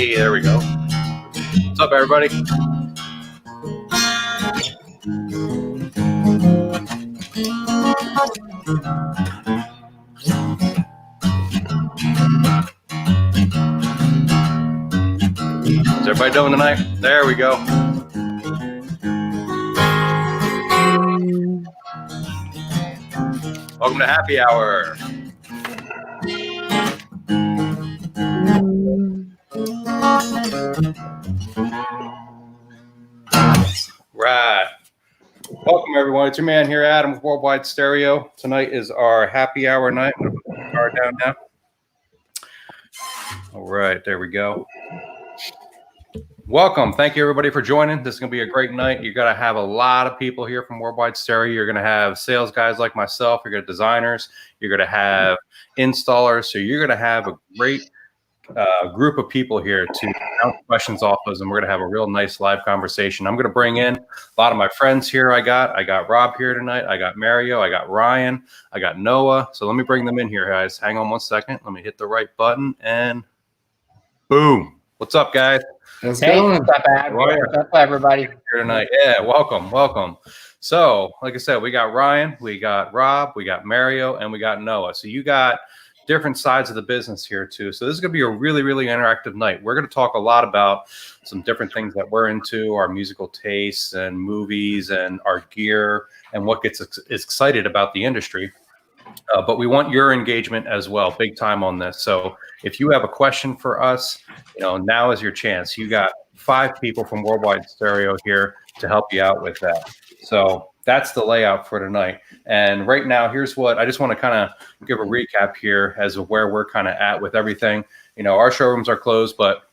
Hey, there we go. What's up, everybody? How's everybody doing tonight? There we go. Welcome to Happy Hour. Right. Welcome, everyone. It's your man here, Adam, with Worldwide Stereo. Tonight is our happy hour night. I'm going to put the card down now. All right, there we go. Welcome. Thank you, everybody, for joining. This is going to be a great night. You're going to have a lot of people here from Worldwide Stereo. You're going to have sales guys like myself. You're going to have designers. You're going to have installers. So you're going to have a great group of people here to bounce questions off of, and we're going to have a real nice live conversation. I'm going to bring in a lot of my friends here. I got Rob here tonight. I got Mario. I got Ryan. I got Noah. So let me bring them in here, guys. Hang on one second. Let me hit the right button, and boom. What's up, guys? How's it going? What's up, everybody? Here tonight. Yeah, welcome. So, like I said, we got Ryan, we got Rob, we got Mario, and we got Noah. So you got different sides of the business here too. So this is going to be a really, really interactive night. We're going to talk a lot about some different things that we're into, our musical tastes and movies and our gear and what gets us excited about the industry. But we want your engagement as well, big time on this. So if you have a question for us, now is your chance. You got 5 people from Worldwide Stereo here to help you out with that. So that's the layout for tonight. And right now, here's what I just want to kind of give a recap here as of where we're kind of at with everything. Our showrooms are closed, but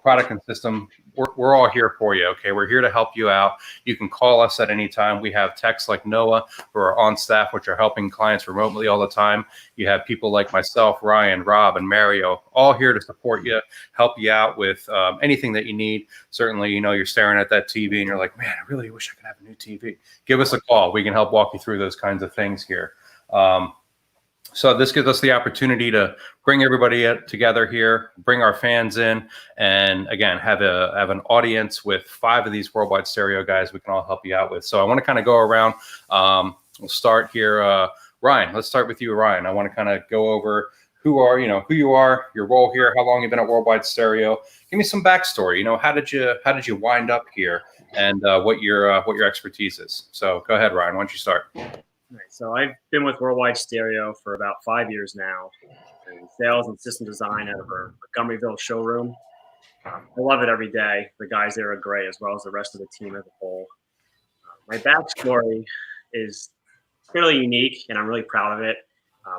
product and system, we're all here for you. Okay, we're here to help you out. You can call us at any time. We have techs like Noah who are on staff, which are helping clients remotely all the time. You have people like myself, Ryan, Rob, and Mario, all here to support you, help you out with anything that you need. Certainly, you're staring at that TV and you're like, man, I really wish I could have a new TV. Give us a call. We can help walk you through those kinds of things here. So this gives us the opportunity to bring everybody together here, bring our fans in, and again, have an audience with 5 of these Worldwide Stereo guys we can all help you out with. So I want to kind of go around. We'll start here. Ryan, let's start with you, Ryan. I want to kind of go over who you are, your role here, how long you've been at Worldwide Stereo. Give me some backstory. How did you wind up here, and what your expertise is. So go ahead, Ryan. Why don't you start? Right, so I've been with Worldwide Stereo for about 5 years now, in sales and system design out of our Montgomeryville showroom. I love it every day. The guys there are great, as well as the rest of the team as a whole. My backstory is fairly unique, and I'm really proud of it.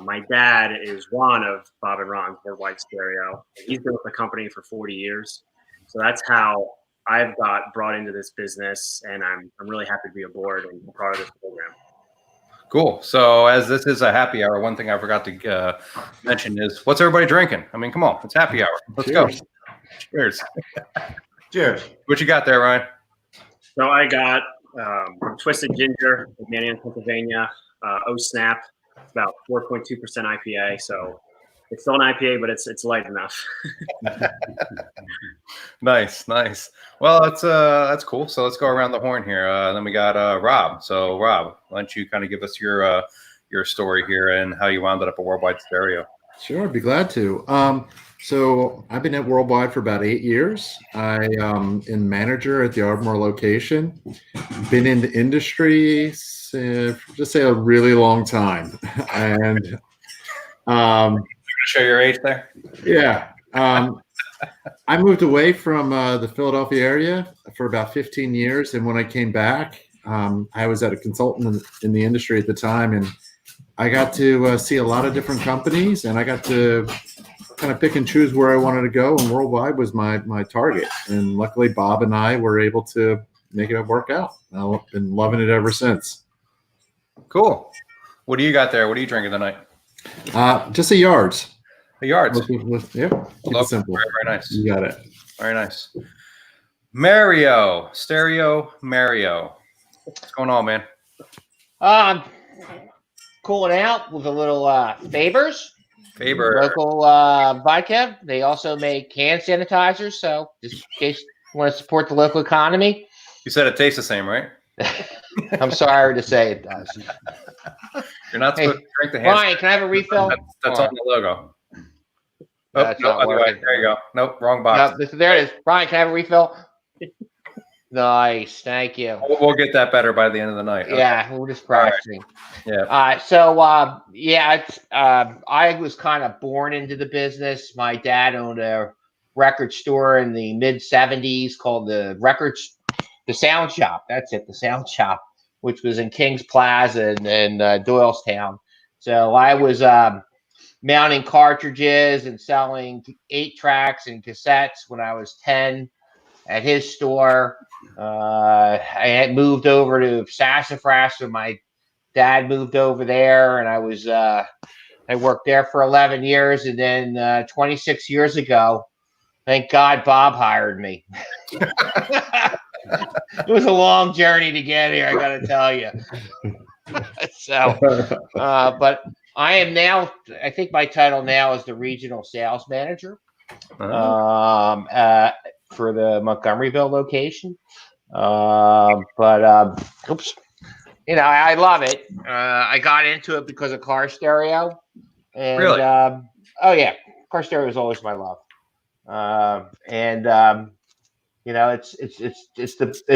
My dad is Ron of Bob and Ron's Worldwide Stereo. He's been with the company for 40 years. So that's how I've got brought into this business, and I'm really happy to be aboard and part of this program. Cool. So as this is a happy hour, one thing I forgot to mention is, what's everybody drinking? I mean, come on, it's happy hour. Let's go. Cheers. Cheers. What you got there, Ryan? So I got Twisted Ginger with Manning, Pennsylvania. Snap. It's about 4.2% IPA. So it's still an IPA, but it's light enough. Nice. Well, that's cool. So let's go around the horn here. Then we got Rob. So Rob, why don't you kind of give us your story here and how you wound up at Worldwide Stereo? Sure, I'd be glad to. So I've been at Worldwide for about 8 years. I am manager at the Ardmore location. Been in the industry just say a really long time, and show your age there. Yeah. I moved away from the Philadelphia area for about 15 years. And when I came back, I was at a consultant in the industry at the time. And I got to see a lot of different companies. And I got to kind of pick and choose where I wanted to go. And Worldwide was my target. And luckily, Bob and I were able to make it work out. I've been loving it ever since. Cool. What do you got there? What are you drinking tonight? Just a Yards. The Yards. Yep. Keep it simple. Very, very nice. You got it. Very nice. Mario, Stereo Mario. What's going on, man? Cooling out with a little Favors. Faber. Local vodka. They also make hand sanitizers. So just in case you want to support the local economy. You said it tastes the same, right? I'm sorry to say it does. You're not supposed to drink the hand. Ryan, can I have a refill? That's on the logo. That's no, not other way. working. There you go. Nope, wrong box. No, there it is. Ryan, can I have a refill? Nice, thank you. We'll get that better by the end of the night. Yeah, we'll just practicing. Yeah. I was kind of born into the business. My dad owned a record store in the mid '70s called the Sound Shop. That's it, the Sound Shop, which was in Kings Plaza and Doylestown. So I was mounting cartridges and selling 8-tracks and cassettes when I was 10 at his store. I had moved over to Sassafras when my dad moved over there, and I worked there for 11 years, and then 26 years ago, thank God Bob hired me. It was a long journey to get here, I got to tell you. But I am now, I think my title now is the regional sales manager for the Montgomeryville location. I love it. I got into it because of car stereo. And, really? Car stereo is always my love. It's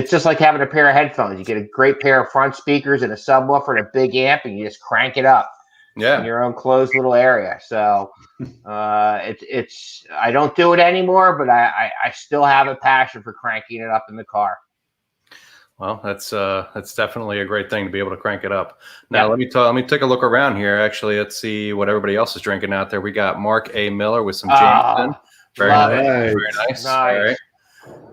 just like having a pair of headphones. You get a great pair of front speakers and a subwoofer and a big amp, and you just crank it up in your own closed little area. So I don't do it anymore, but I still have a passion for cranking it up in the car. Well, that's definitely a great thing to be able to crank it up. Now, let me take a look around here. Actually, let's see what everybody else is drinking out there. We got Mark A. Miller with some Jameson. Very nice. Very nice. All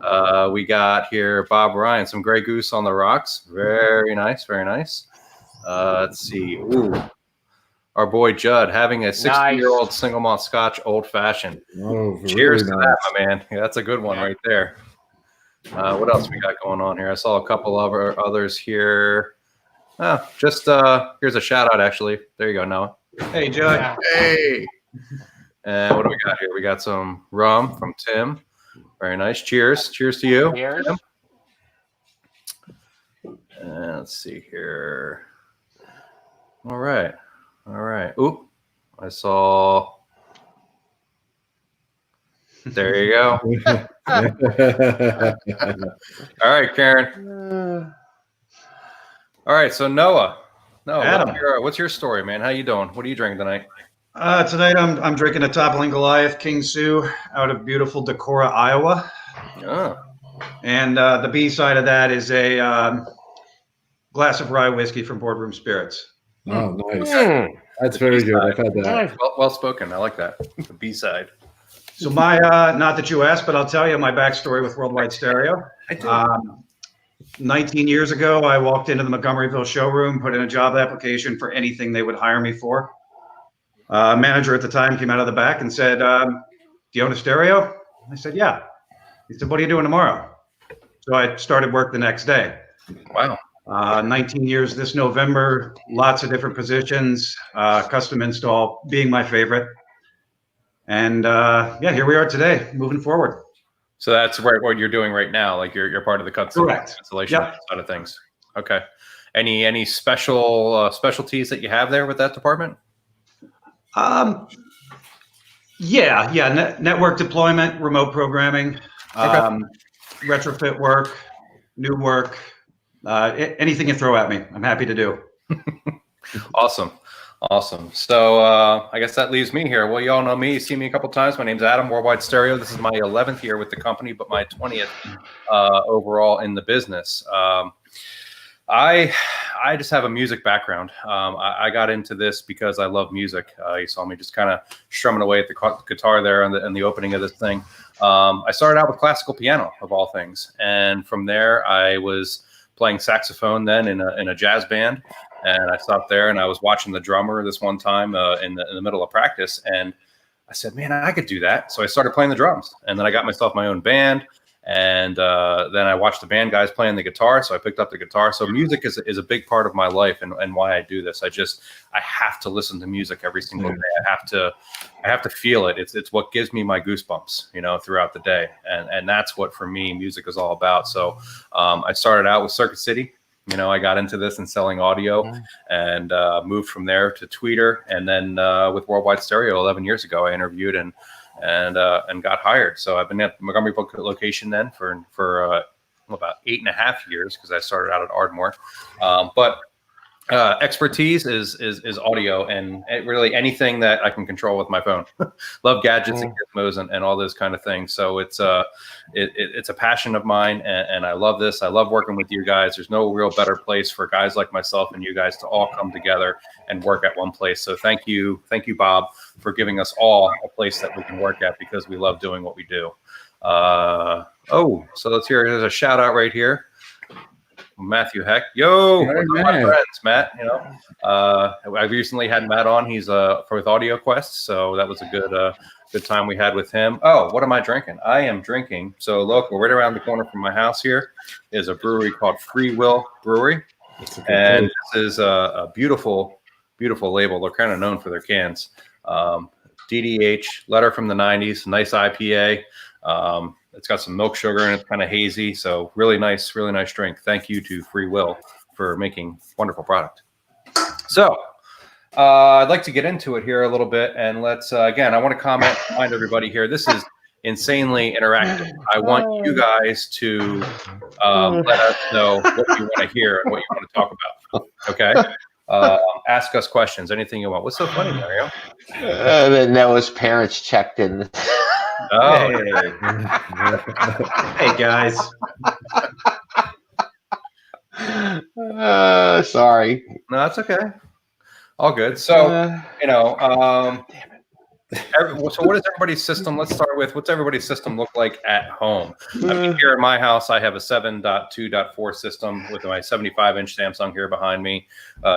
right. We got here Bob Ryan, some Grey Goose on the rocks. Very nice. Very nice. Let's see. Ooh. Our boy Judd having a 60-year-old single malt Scotch old fashioned. Oh, cheers to that, my man. Yeah, that's a good one right there. What else we got going on here? I saw a couple of others here. Here's a shout out, actually. There you go, Noah. Hey, Judd. Hey. And what do we got here? We got some rum from Tim. Very nice. Cheers. Cheers to you. Cheers. And let's see here. All right. Oop. I saw. There you go. All right, Karen. All right, so Noah, Adam. what's your story, man? How you doing? What are you drinking tonight? Tonight I'm drinking a Toppling Goliath King Sue out of beautiful Decorah, Iowa. Oh. And the B side of that is a glass of rye whiskey from Boardroom Spirits. Oh, nice. That's very good. I've had that. Well spoken. I like that. The B side. So my, not that you asked, but I'll tell you my backstory with Worldwide Stereo. I do. 19 years ago, I walked into the Montgomeryville showroom, put in a job application for anything they would hire me for. Manager at the time came out of the back and said, do you own a stereo? I said, yeah. He said, what are you doing tomorrow? So I started work the next day. Wow. 19 years this November, lots of different positions, custom install being my favorite. And here we are today, moving forward. So that's what you're doing right now. Like you're part of the installation side of things. Okay. Any specialties that you have there with that department? Network deployment, remote programming, retrofit work, new work, anything you throw at me, I'm happy to do. Awesome. So I guess that leaves me here. Well, you all know me. You've seen me a couple times. My name's Adam, Worldwide Stereo. This is my 11th year with the company, but my 20th overall in the business. I just have a music background. I got into this because I love music. You saw me just kind of strumming away at the guitar there in the opening of this thing. I started out with classical piano, of all things. And from there, I was playing saxophone then in a jazz band. And I stopped there and I was watching the drummer this one time in the middle of practice. And I said, man, I could do that. So I started playing the drums. And then I got myself my own band. And then I watched the band guys playing the guitar, so I picked up the guitar. So music is a big part of my life and why I do this. I have to listen to music every single day. I have to feel it. It's what gives me my goosebumps, throughout the day. And that's what, for me, music is all about. So I started out with Circuit City. I got into this and selling audio and moved from there to Tweeter. And then with Worldwide Stereo 11 years ago, I interviewed and got hired. So I've been at the Montgomery location then for about 8.5 years, because I started out at Ardmore. But expertise is audio and really anything that I can control with my phone. Love gadgets and gizmos and all those kind of things. So it's a passion of mine, and I love this. I love working with you guys. There's no real better place for guys like myself and you guys to all come together and work at one place. So thank you, Bob, for giving us all a place that we can work at, because we love doing what we do. So let's hear. There's a shout out right here. Matthew Heck, what's up, my friends, Matt. I recently had Matt on. He's with Audio Quest, so that was a good time we had with him. Oh, what am I drinking? I am drinking. So local, right around the corner from my house here is a brewery called Free Will Brewery, and this is a beautiful label. They're kind of known for their cans. DDH, letter from the 90s, nice IPA. It's got some milk sugar and it's kind of hazy. So really nice drink. Thank you to Free Will for making wonderful product. So I'd like to get into it here a little bit. And let's, again, I want to remind everybody here, this is insanely interactive. I want you guys to let us know what you want to hear and what you want to talk about. Okay. Ask us questions, anything you want. What's so funny, Mario? Then Noah's parents checked in. Oh, Hey guys. Sorry. No, that's okay. All good. So, damn it. So what is everybody's system? Let's start with, what's everybody's system look like at home? I mean, here in my house, I have a 7.2.4 system with my 75-inch Samsung here behind me.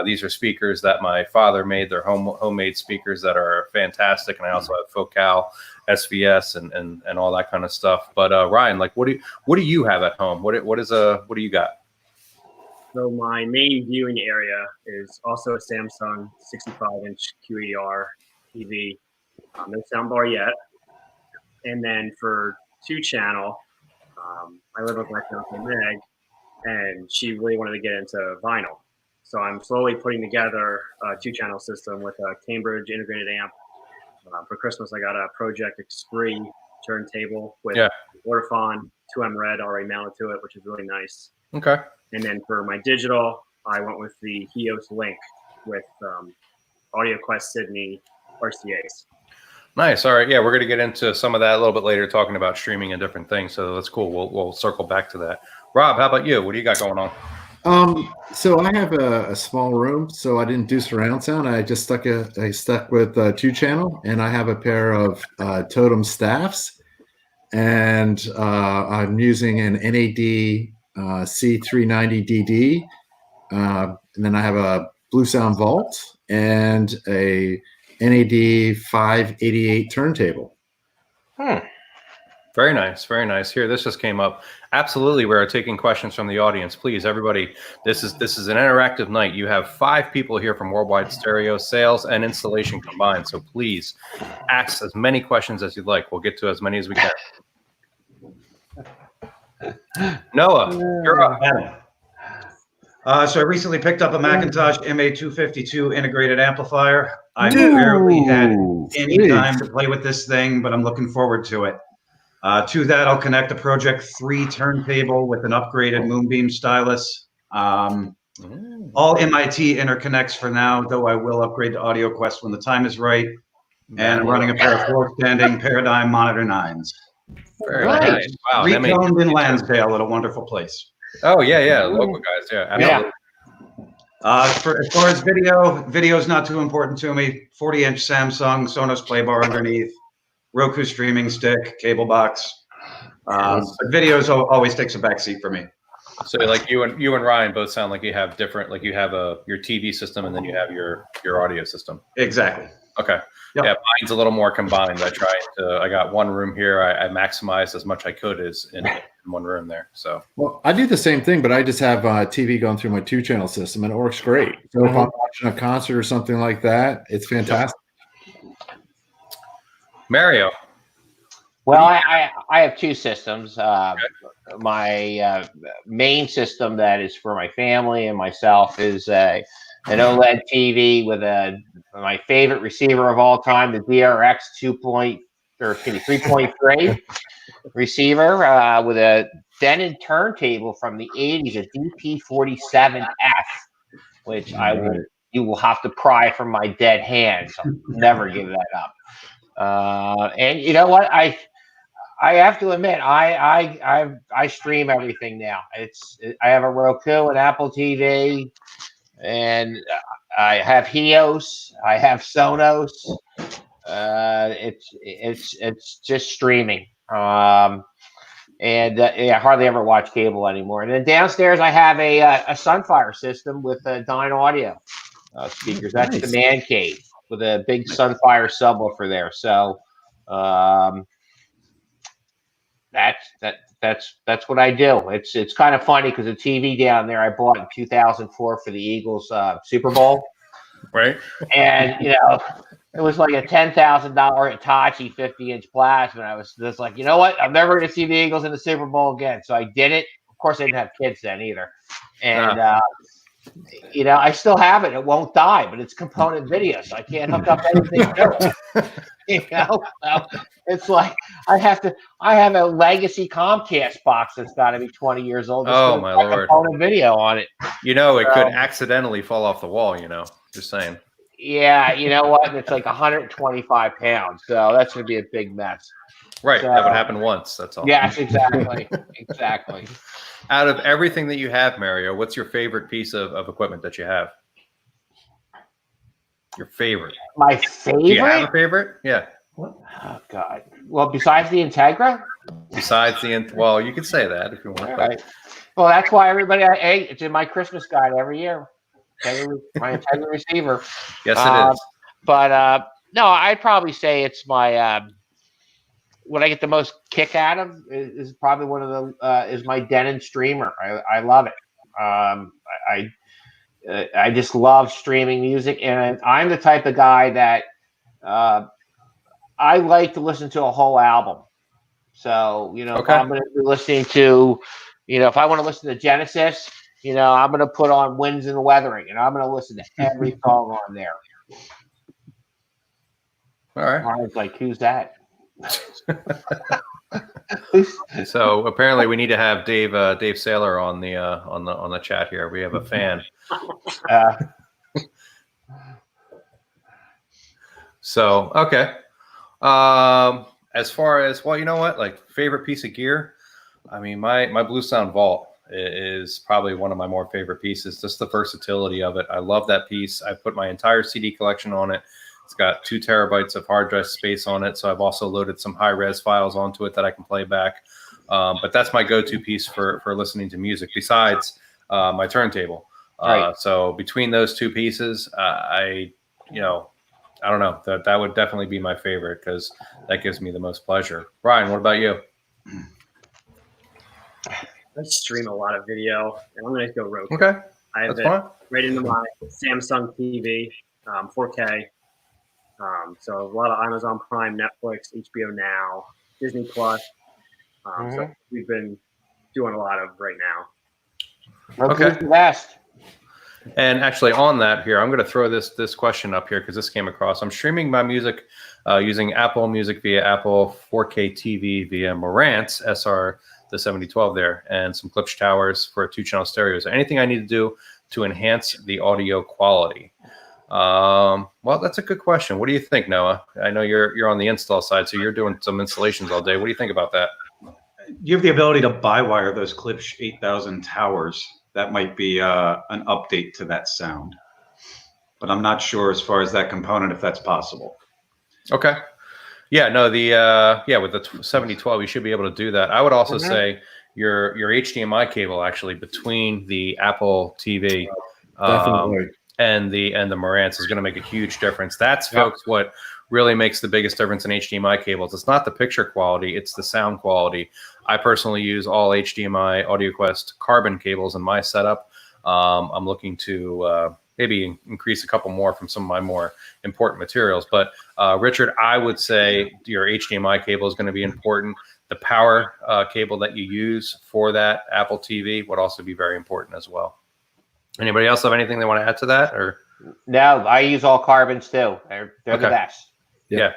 These are speakers that my father made. They're homemade speakers that are fantastic. And I also have Focal, SVS, and all that kind of stuff. But Ryan, like, what do you have at home? What do you got? So my main viewing area is also a Samsung 65-inch QER TV. No soundbar yet. And then for 2-channel, I live with my fiance Meg, and she really wanted to get into vinyl. So I'm slowly putting together a 2-channel system with a Cambridge integrated amp. For Christmas, I got a Project Esprit turntable with Ortofon 2M Red already mounted to it, which is really nice. Okay. And then for my digital, I went with the Hios Link with Audio Quest Sydney RCAs. Nice. All right. Yeah, we're going to get into some of that a little bit later, talking about streaming and different things. So that's cool. We'll circle back to that. Rob, how about you? What do you got going on? So I have a small room, so I didn't do surround sound. I just stuck with 2-channel, and I have a pair of Totem staffs, and I'm using an NAD C390DD, and then I have a Blue Sound Vault and a NAD 588 turntable. Very nice. Very nice. Here, this just came up. Absolutely. We are taking questions from the audience. Please, everybody, this is an interactive night. You have 5 people here from Worldwide Stereo, sales and installation combined. So please ask as many questions as you'd like. We'll get to as many as we can. Noah, you're up. So I recently picked up a Macintosh MA252 integrated amplifier. I barely had any time to play with this thing, but I'm looking forward to it. To that, I'll connect a Project 3 turntable with an upgraded Moonbeam stylus. All MIT interconnects for now, though I will upgrade to Audio Quest when the time is right. And I'm running a pair of floor-standing Paradigm Monitor 9s. Very nice. Wow. Retoned in Lansdale at a wonderful place. Oh, yeah. Local guys. Yeah, absolutely. As far as video is not too important to me. 40-inch Samsung, Sonos Playbar underneath, Roku streaming stick, cable box. But videos always takes a back seat for me. So like you and Ryan both sound like you have different, like you have your TV system and then you have your audio system. Exactly. Okay. Yep. Yeah, mine's a little more combined. I got one room here. I maximized as much I could as in one room there. So Well, I do the same thing, but I just have TV going through my 2-channel system, and it works great. So if I'm watching a concert or something like that, it's fantastic. Mario. Well, I have two systems. My main system that is for my family and myself is an OLED TV with my favorite receiver of all time, the DRX 3.3 receiver with a Denon turntable from the 80s, a DP47F, which you will have to pry from my dead hands. I'll never give that up. And you know what? I have to admit, I stream everything now. I have a Roku, an Apple TV, and I have Hios. I have Sonos. It's just streaming. I hardly ever watch cable anymore. And then downstairs, I have a Sunfire system with Dyne Audio speakers. That's the man cave with a big Sunfire subwoofer there. So that's what I do. It's kind of funny because the TV down there I bought in 2004 for the Eagles Super Bowl, Right. and it was like a $10,000 Hitachi 50-inch plasma. And I was just like, you know what? I'm never going to see the Eagles in the Super Bowl again. So I did it. Of course, I didn't have kids then either, and I still have it. It won't die, but it's component video, so I can't hook up anything to it. It's like I have a legacy Comcast box that's got to be 20 years old. Oh my Lord! Component video on it. It could accidentally fall off the wall. Just saying. Yeah, you know what? It's like 125 pounds, so that's going to be a big mess. Right, So, that would happen once. That's all. Yes, exactly, exactly. Out of everything that you have, Mario, what's your favorite piece of equipment that you have? Your favorite? My favorite? Do you have a favorite? Yeah. Oh God. Well, besides the Integra. Well, you could say that if you want. Right. Well, that's why everybody. It's in my Christmas guide every year. My Integra receiver. Yes, it is. But no, I'd probably say it's my. What I get the most kick out of is probably one of the is my Denon streamer. I love it. I just love streaming music, and I'm the type of guy that I like to listen to a whole album. So if I'm going to be listening to, if I want to listen to Genesis, I'm going to put on Winds and Weathering, and I'm going to listen to every song on there. All right. Ryan's like, who's that? So apparently we need to have Dave Saylor on the chat here. We have a fan. So okay. As far as favorite piece of gear, I mean my Blue Sound Vault is probably one of my more favorite pieces. Just the versatility of it. I love that piece. I put my entire CD collection on it. It's got 2 terabytes of hard drive space on it. So I've also loaded some high res files onto it that I can play back. But that's my go-to piece for listening to music besides my turntable. Right. So between those 2 pieces, I don't know, that would definitely be my favorite because that gives me the most pleasure. Brian, what about you? I stream a lot of video, and I'm going to go Roku. Okay, I have that's fine. right into my Samsung TV, 4K. So a lot of Amazon Prime, Netflix, HBO Now, Disney Plus. So we've been doing a lot of right now. Okay. Last. And actually on that here, I'm going to throw this question up here because this came across. I'm streaming my music using Apple Music via Apple 4K TV via Marantz SR the 7012 there and some Klipsch towers for a 2-channel stereo. Is there anything I need to do to enhance the audio quality? Well, that's a good question. What do you think, Noah? I know you're on the install side, so you're doing some installations all day. What do you think about that? You have the ability to buy wire those Klipsch 8000 towers. That might be an update to that sound, but I'm not sure as far as that component if that's possible. Okay. Yeah, no, with the 7012, you should be able to do that. I would also say your HDMI cable actually between the Apple TV and the Marantz is going to make a huge difference. That's, folks, what really makes the biggest difference in HDMI cables. It's not the picture quality, it's the sound quality. I personally use all HDMI AudioQuest carbon cables in my setup. I'm looking to maybe increase a couple more from some of my more important materials. But Richard, I would say your HDMI cable is going to be important. The power cable that you use for that Apple TV would also be very important as well. Anybody else have anything they want to add to that? Or no, I use all carbons too. They're the best. Yeah.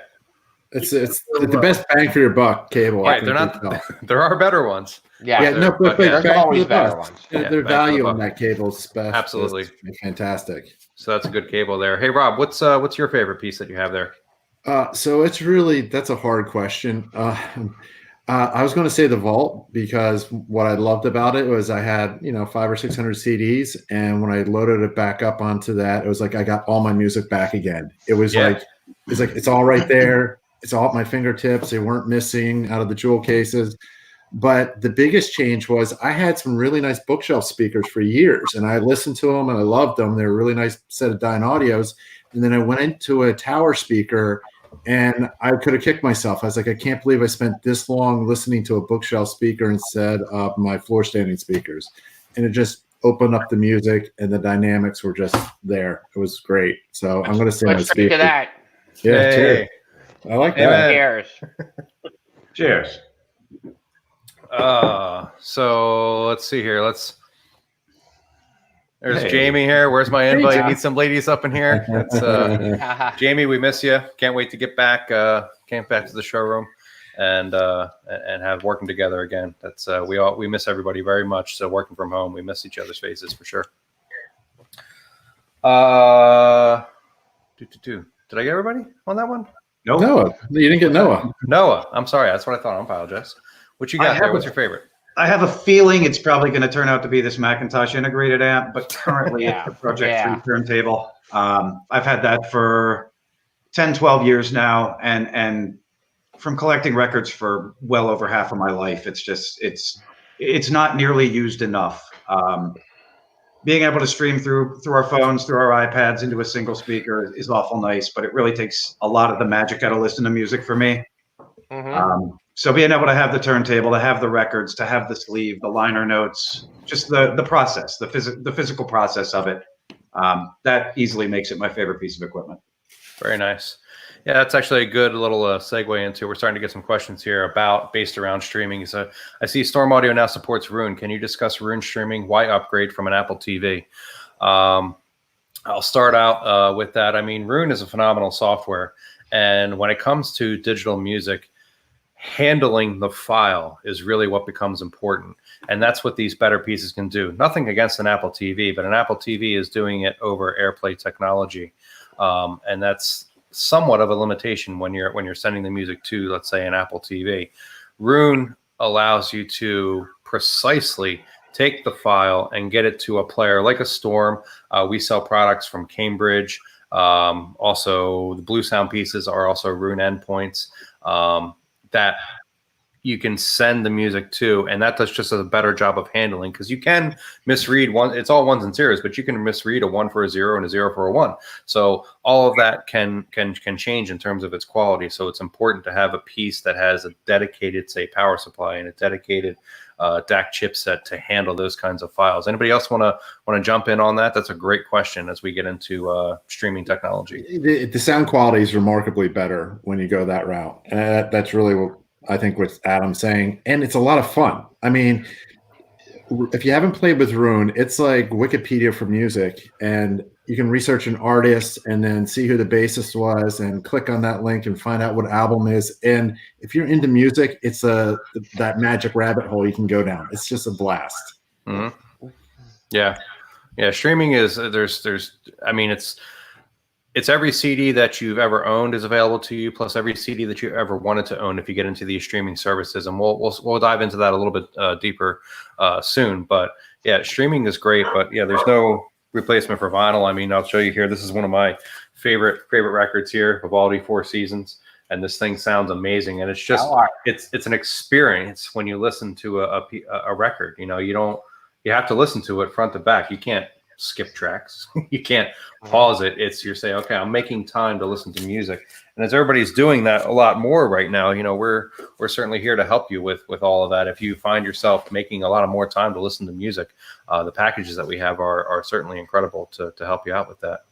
It's the best bang for your buck cable. Right, they're not. There are better ones. Yeah, no, but there's always better ones. Their value on that cable is absolutely fantastic. So that's a good cable there. Hey Rob, what's your favorite piece that you have there? So that's a hard question. I was going to say the Vault, because what I loved about it was I had 500 or 600 CDs, and when I loaded it back up onto that, it was like I got all my music back again. It was like it's all right there. It's all at my fingertips. They weren't missing out of the jewel cases. But the biggest change was I had some really nice bookshelf speakers for years, and I listened to them and I loved them. They were a really nice set of Dynaudios. And then I went into a tower speaker, and I could have kicked myself. I was like, I can't believe I spent this long listening to a bookshelf speaker instead of my floor standing speakers. And it just opened up the music, and the dynamics were just there. It was great. So I'm going to say my Let's speaker. drink to that. Yeah, cheers. I like that. Cheers. Cheers. So let's see here. There's Jamie here. Where's my invite? Need some ladies up in here. It's Jamie, we miss you. Can't wait to get back to the showroom and have working together again. That's we miss everybody very much. So working from home, we miss each other's faces for sure. Did I get everybody on that one? Nope. Noah. You didn't get Noah. Noah. I'm sorry. That's what I thought. I apologize. What you got there? What's your favorite? I have a feeling it's probably going to turn out to be this Macintosh integrated amp, but currently it's the Project 3 turntable. I've had that for 10, 12 years now, and from collecting records for well over half of my life, it's not nearly used enough. Being able to stream through our phones, through our iPads into a single speaker is awful nice, but it really takes a lot of the magic out of listening to music for me. Mm-hmm. So being able to have the turntable, to have the records, to have the sleeve, the liner notes, just the process, the physical process of it, that easily makes it my favorite piece of equipment. Very nice. Yeah, that's actually a good little segue into. We're starting to get some questions here based around streaming. So I see Storm Audio now supports Roon. Can you discuss Roon streaming? Why upgrade from an Apple TV? I'll start out with that. I mean, Roon is a phenomenal software, and when it comes to digital music, handling the file is really what becomes important. And that's what these better pieces can do. Nothing against an Apple TV, but an Apple TV is doing it over AirPlay technology. And that's somewhat of a limitation when you're sending the music to, let's say, an Apple TV. Roon allows you to precisely take the file and get it to a player like a Storm. We sell products from Cambridge. Also, the Blue Sound pieces are also Roon endpoints. That you can send the music to, and that does just a better job of handling, because you can misread one. It's all ones and zeros, but you can misread a 1 for a 0 and a 0 for a 1. So all of that can change in terms of its quality. So it's important to have a piece that has a dedicated, say, power supply and a dedicated DAC chipset to handle those kinds of files. Anybody else want to jump in on that? That's a great question as we get into streaming technology. The sound quality is remarkably better when you go that route. That's really what I think what Adam's saying. And it's a lot of fun. I mean, if you haven't played with Roon, it's like Wikipedia for music, and you can research an artist and then see who the bassist was and click on that link and find out what album is. And if you're into music, it's that magic rabbit hole you can go down. It's just a blast. Mm-hmm. Yeah. Streaming is I mean, it's every CD that you've ever owned is available to you, plus every CD that you ever wanted to own if you get into these streaming services. And we'll dive into that a little bit deeper soon. But yeah, streaming is great, but yeah, there's no replacement for vinyl. I mean, I'll show you here. This is one of my favorite records here, Vivaldi Four Seasons, and this thing sounds amazing. And it's just it's an experience when you listen to a record. You have to listen to it front to back. You can't skip tracks. You can't pause it. You're saying, okay, I'm making time to listen to music. And as everybody's doing that a lot more right now, we're certainly here to help you with all of that. If you find yourself making a lot of more time to listen to music, the packages that we have are certainly incredible to help you out with that.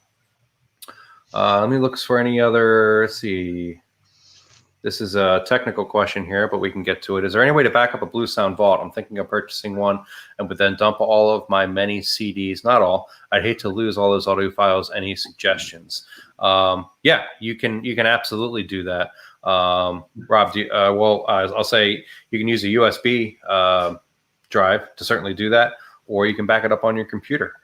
Let me look for any other, let's see. This is a technical question here, but we can get to it. Is there any way to back up a Blue Sound Vault? I'm thinking of purchasing one and would then dump all of my many CDs. Not all. I'd hate to lose all those audio files. Any suggestions? Yeah, you can absolutely do that. Rob, I'll say you can use a USB drive to certainly do that, or you can back it up on your computer.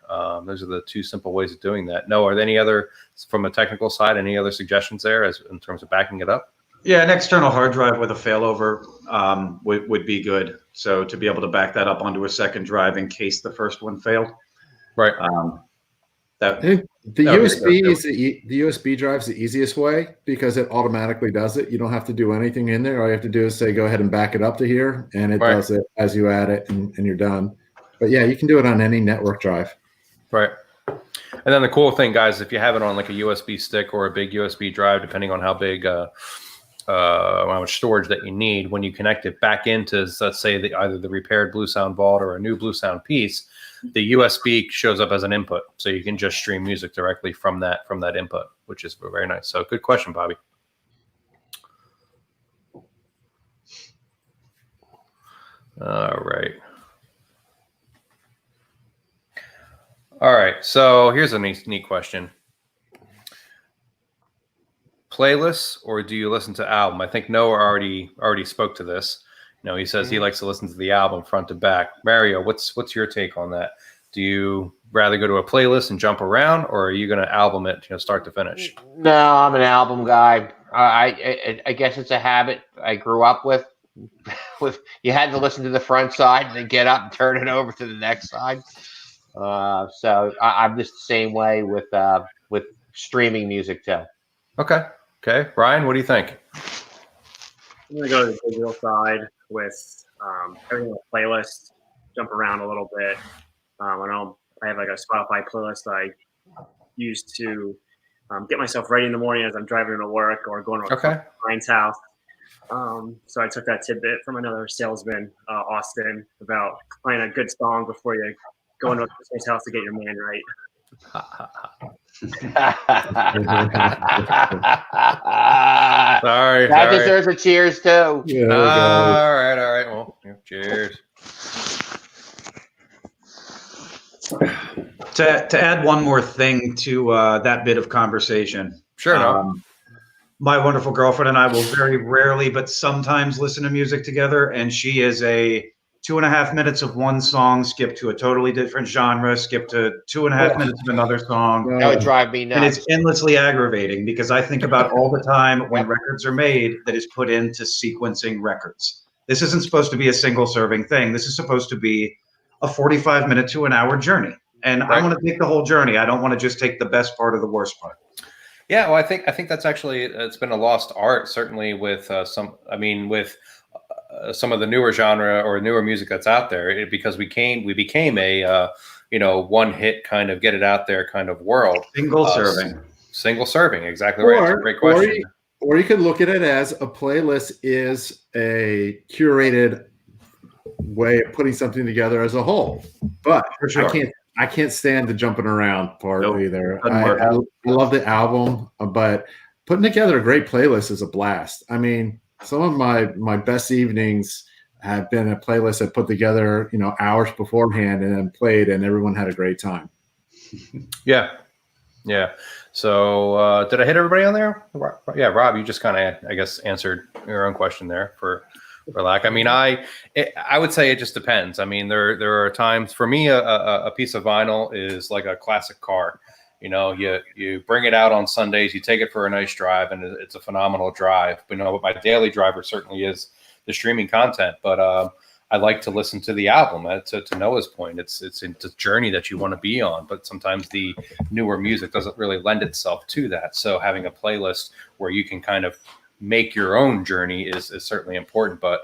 Those are the two simple ways of doing that. No, are there any other, from a technical side, any other suggestions there in terms of backing it up? Yeah, an external hard drive with a failover would be good. So to be able to back that up onto a second drive in case the first one failed. Right. The USB drive is the easiest way because it automatically does it. You don't have to do anything in there. All you have to do is say, go ahead and back it up to here, and it does it as you add it, and you're done. But yeah, you can do it on any network drive. Right. And then the cool thing, guys, if you have it on like a USB stick or a big USB drive, depending on how big, how much storage that you need, when you connect it back into, let's say, either the repaired Blue Sound Vault or a new Blue Sound piece, the USB shows up as an input, so you can just stream music directly from that input, which is very nice. So, good question, Bobby. All right. So here's a neat question. Playlists, or do you listen to album? I think Noah already spoke to this. He says he likes to listen to the album front to back. Mario, what's your take on that? Do you rather go to a playlist and jump around, or are you going to album it, start to finish? No, I'm an album guy. I guess it's a habit I grew up with. You had to listen to the front side and then get up and turn it over to the next side. So I'm just the same way with streaming music too. Okay. Ryan, what do you think? I'm going to go to the digital side with everything on a playlist, jump around a little bit. I have like a Spotify playlist that I use to get myself ready in the morning as I'm driving to work or going to a client's house. So I took that tidbit from another salesman, Austin, about playing a good song before you go into a customer's house to get your man right. Sorry. That deserves a cheers too. Yeah, all right. Well, cheers. To add one more thing to that bit of conversation. Sure. My wonderful girlfriend and I will very rarely, but sometimes listen to music together. And she is a 2.5 minutes of one song, skip to a totally different genre, skip to 2.5 minutes of another song. That would drive me nuts. And it's endlessly aggravating because I think about all the time when records are made that is put into sequencing records. This isn't supposed to be a single serving thing. This is supposed to be a 45-minute to an hour journey. And I want to take the whole journey. I don't want to just take the best part or the worst part. Yeah, well, I think that's actually, it's been a lost art, certainly with some of the newer genre or newer music that's out there, because we became a one hit kind of get it out there kind of world. Single serving, exactly right. That's a great question. Or you could look at it as a playlist is a curated way of putting something together as a whole. But for sure. I can't stand the jumping around part either. I love the album, but putting together a great playlist is a blast. I mean, some of my best evenings have been a playlist I put together, hours beforehand and then played, and everyone had a great time. Yeah. So did I hit everybody on there? Yeah, Rob, you just kind of, I guess, answered your own question there for lack. I mean, I would say it just depends. I mean, there are times for me, a piece of vinyl is like a classic car. You bring it out on Sundays, you take it for a nice drive, and it's a phenomenal drive. But my daily driver certainly is the streaming content. But I like to listen to the album. To Noah's point, it's a journey that you want to be on. But sometimes the newer music doesn't really lend itself to that. So having a playlist where you can kind of make your own journey is certainly important. But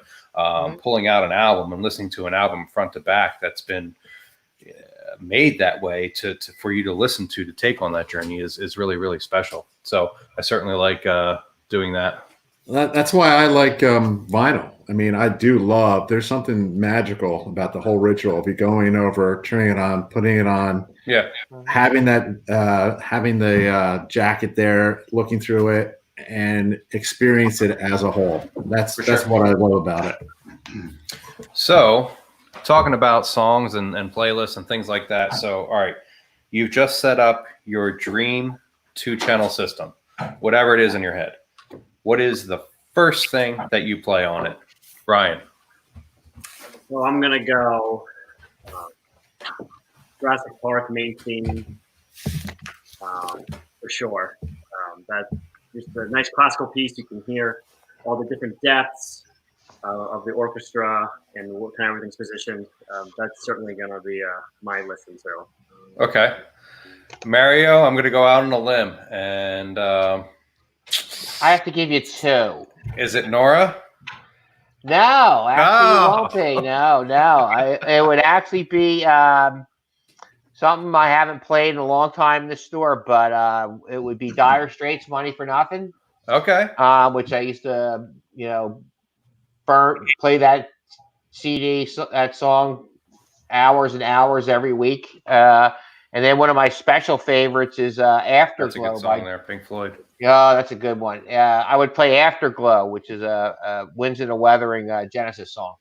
pulling out an album and listening to an album front to back, that's been made that way to for you to listen to take on that journey is really, really special. So I certainly like doing that. That's why I like vinyl. I mean, I do love. There's something magical about the whole ritual of you going over, turning it on, putting it on, Yeah. having that, having the jacket there, looking through it, and experience it as a whole. That's what I love about it. So, talking about songs and playlists and things like that. So, all right, you've just set up your dream 2-channel system, whatever it is in your head. What is the first thing that you play on it, Ryan? Well, I'm gonna go Jurassic Park main theme for sure. That's just a nice classical piece. You can hear all the different depths of the orchestra and what kind of everything's positioned. That's certainly gonna be my listen to. Okay, Mario, I'm going to go out on a limb, and I have to give you 2. is it Nora? No, actually, No. it won't be. No. It would actually be something I haven't played in a long time in the store, but it would be Dire Straits' "Money for Nothing," Okay. which I used to, play that CD, that song, hours and hours every week. And then one of my special favorites is "Afterglow" That's a good song there, Pink Floyd. Yeah, that's a good one. I would play "Afterglow," which is a Winds and a Weathering Genesis song.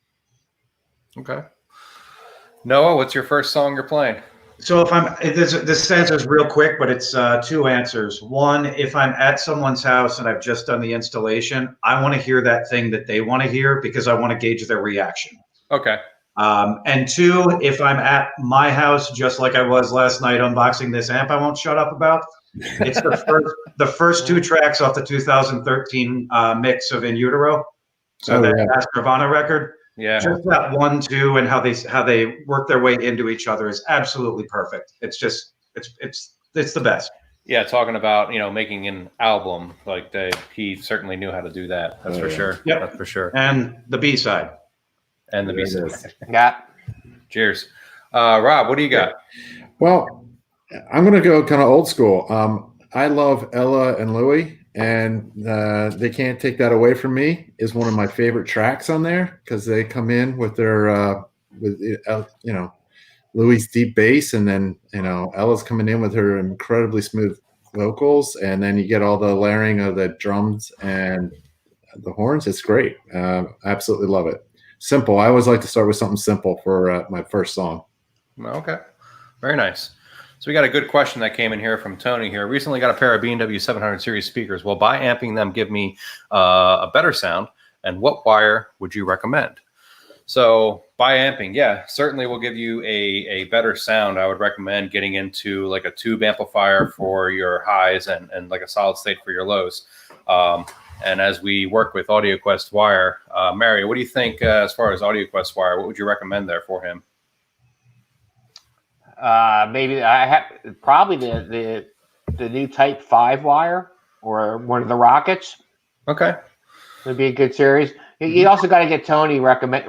Okay. Noah, what's your first song you're playing? So this answer's real quick, but it's 2 answers. One, if I'm at someone's house and I've just done the installation, I want to hear that thing that they want to hear because I want to gauge their reaction. Okay. And 2, if I'm at my house, just like I was last night unboxing this amp I won't shut up about, it's the first 2 tracks off the 2013 mix of In Utero. So that Nirvana record. Yeah. Just that 1, 2, and how they work their way into each other is absolutely perfect. It's just it's the best. Yeah, talking about making an album, like he certainly knew how to do that. That's for sure. Yep. That's for sure. And the B-side. And the B-side. Yeah. Cheers. Rob, what do you got? Well, I'm going to go kind of old school. I love Ella and Louie, and They Can't Take That Away From Me is one of my favorite tracks on there because they come in with their, Louie's deep bass, and then, Ella's coming in with her incredibly smooth vocals, and then you get all the layering of the drums and the horns. It's great. I absolutely love it. Simple. I always like to start with something simple for my first song. Okay. Very nice. So we got a good question that came in here from Tony here. Recently got a pair of B&W 700 series speakers. Will by amping them give me a better sound? And what wire would you recommend? So by amping, yeah, certainly will give you a better sound. I would recommend getting into like a tube amplifier for your highs and like a solid state for your lows. And as we work with AudioQuest wire, Mario, what do you think as far as AudioQuest wire? What would you recommend there for him? Maybe I have probably the new Type 5 wire or one of the Rockets. Okay, would be a good series. You also got to get Tony recommend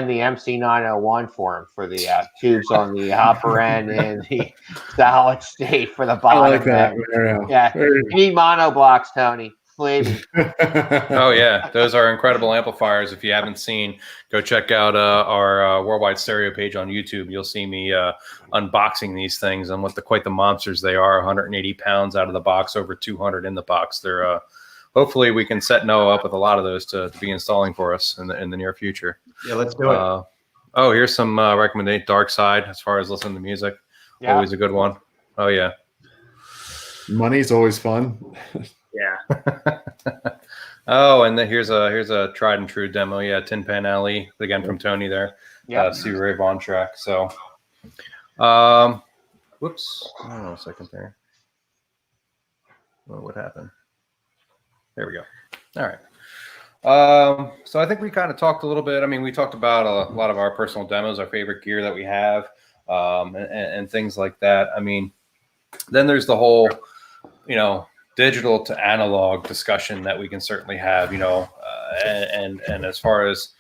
the MC901 for him for the tubes on the upper end and the solid state for the bottom. I like that. End. Yeah, you need mono blocks, Tony. Please. Oh yeah, those are incredible amplifiers. If you haven't seen, go check out our Worldwide Stereo page on YouTube. You'll see me unboxing these things and quite the monsters they are. 180 pounds out of the box, over 200 in the box. They're hopefully we can set Noah up with a lot of those to be installing for us in the near future. Yeah, let's do it. Here's some recommendation. Dark Side, as far as listening to music, always a good one. Oh yeah, money's always fun. Yeah. Oh, and then here's a tried and true demo. Yeah, Tin Pan Alley again from Tony there. Yeah, Stevie Ray Vaughan track. So, whoops, hold on a second there. What happened? There we go. All right. So I think we kind of talked a little bit. I mean, we talked about a lot of our personal demos, our favorite gear that we have, and things like that. I mean, then there's the whole, digital to analog discussion that we can certainly have, and as far as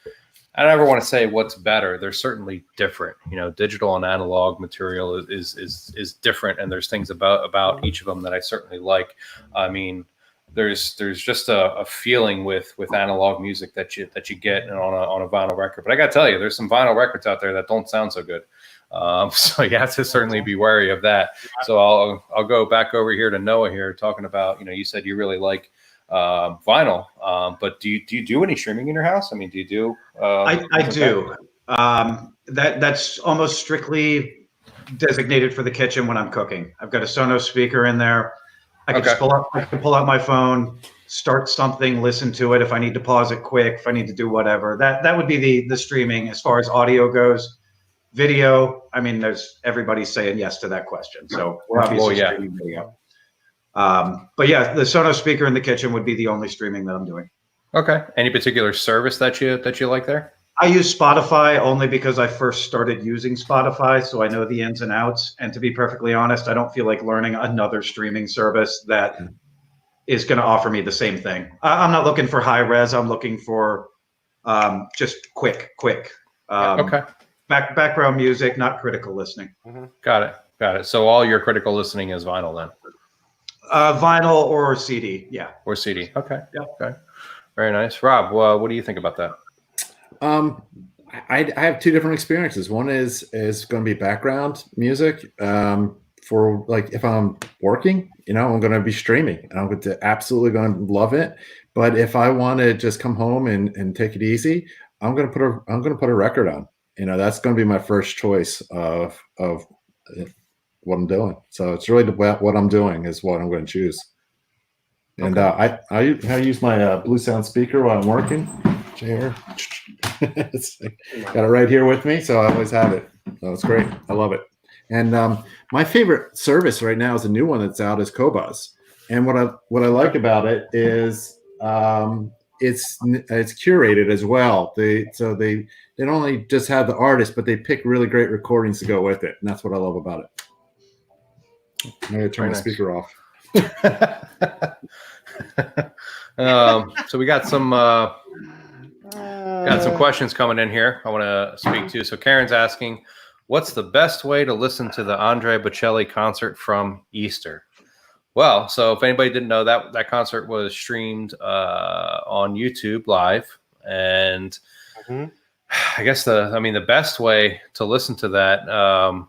I never want to say what's better. They're certainly different. You know, digital and analog material is different, and there's things about each of them that I certainly like. I mean, there's just a feeling with analog music that you get on a vinyl record. But I got to tell you, there's some vinyl records out there that don't sound so good. So you have to certainly be wary of that. So I'll go back over here to Noah here, talking about, you know, you said you really like vinyl, but do you do any streaming in your house? I mean, do you do? I do. That's almost strictly designated for the kitchen when I'm cooking. I've got a Sonos speaker in there. I can just pull out my phone, start something, listen to it. If I need to pause it quick, if I need to do whatever, that would be the streaming. As far as audio goes, video, I mean, everybody's saying yes to that question. So we're obviously streaming video. But yeah, the Sonos speaker in the kitchen would be the only streaming that I'm doing. Okay. Any particular service that you like there? I use Spotify only because I first started using Spotify, so I know the ins and outs. And to be perfectly honest, I don't feel like learning another streaming service that is going to offer me the same thing. I'm not looking for high res. I'm looking for just quick. Background music, not critical listening. Mm-hmm. Got it. So all your critical listening is vinyl then? Vinyl or CD, yeah. Or CD. Okay. Yeah. Okay. Very nice. Rob, what do you think about that? I have two different experiences. One is going to be background music. For like if I'm working, you know, I'm going to be streaming and I'm absolutely going to love it. But if I want to just come home and take it easy, I'm going to put a record on. You know, that's going to be my first choice of what I'm doing. So it's really what I'm doing is what I'm going to choose. And I use my Blue Sound speaker while I'm working. Here. Got it right here with me, so I always have it. So it's great. I love it. And my favorite service right now is a new one that's out, is Qobuz. And what I like about it is it's curated as well. They don't only just have the artist, but they pick really great recordings to go with it, and that's what I love about it. I'm gonna turn the speaker off. So we got some questions coming in here I want to speak to. So Karen's asking, what's the best way to listen to the Andrea Bocelli concert from Easter? Well, so if anybody didn't know, that concert was streamed on YouTube live, and I guess the best way to listen to that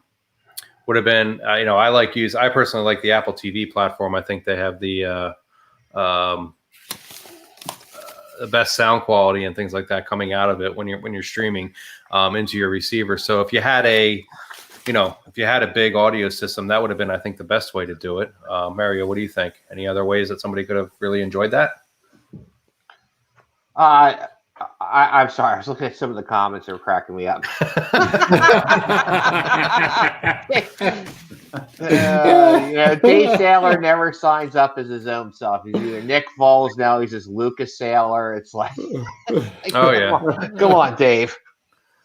would have been, I personally like the Apple TV platform. I think they have the best sound quality and things like that coming out of it when you're streaming into your receiver. So if you had a big audio system, that would have been, I think, the best way to do it. Mario, what do you think? Any other ways that somebody could have really enjoyed that? I'm sorry. I was looking at some of the comments that were cracking me up. Dave Saylor never signs up as his own self. He's either Nick Foles, now he's just Lucas Saylor. It's like, come on, Dave.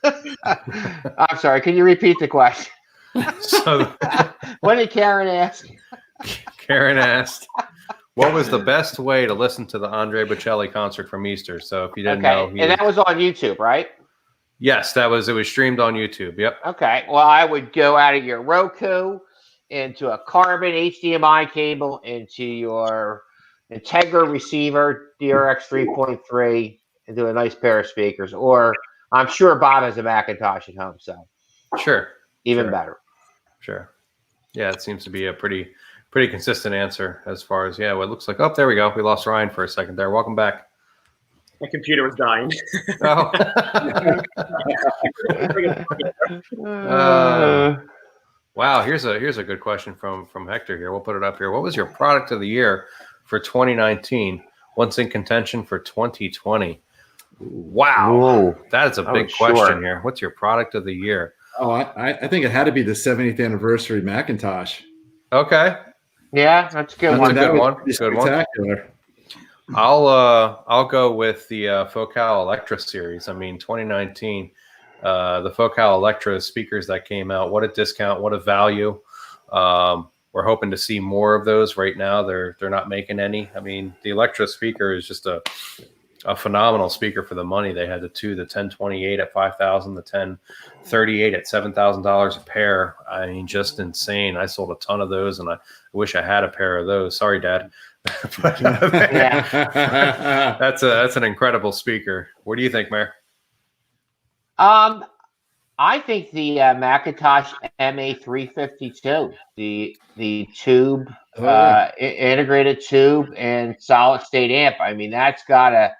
I'm sorry. Can you repeat the question? So, what did Karen ask? Karen asked, what was the best way to listen to the Andrea Bocelli concert from Easter? So if you didn't know, and that was on YouTube, right? Yes, it was streamed on YouTube. Yep. Okay. Well, I would go out of your Roku into a carbon HDMI cable into your Integra receiver, DRX 3.3, and do a nice pair of speakers. Or I'm sure Bob has a Macintosh at home, so sure, even better. Sure. Yeah, it seems to be a pretty consistent answer as far as what it looks like. Oh, there we go. We lost Ryan for a second there. Welcome back. My computer was dying. Wow, here's a good question from Hector here. We'll put it up here. What was your product of the year for 2019? What's in contention for 2020? Wow. Whoa. That is a big question here. What's your product of the year? Oh, I think it had to be the 70th anniversary Macintosh. Okay. Yeah, that's a good one. Good one. Spectacular. I'll go with the Focal Electra series. I mean, 2019, the Focal Electra speakers that came out. What a discount! What a value! We're hoping to see more of those. Right now, they're not making any. I mean, the Electra speaker is just a phenomenal speaker for the money. They had the 1028 at $5,000, the 1038 at $7,000 a pair. I mean, just insane. I sold a ton of those, and I wish I had a pair of those. Sorry, Dad. But, that's an incredible speaker. What do you think, Mayor? I think the Macintosh MA352, the tube, integrated tube and solid state amp. I mean, that's got a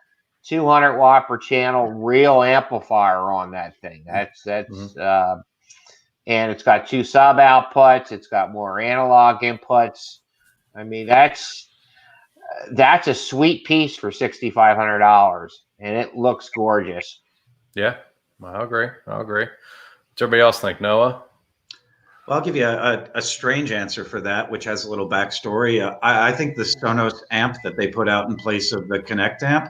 200 watt per channel real amplifier on that thing. That's and it's got 2 sub outputs. It's got more analog inputs. I mean, that's a sweet piece for $6,500, and it looks gorgeous. Yeah, I'll agree. What's everybody else think, Noah? Well, I'll give you a strange answer for that, which has a little backstory. I think the Sonos amp that they put out in place of the Connect amp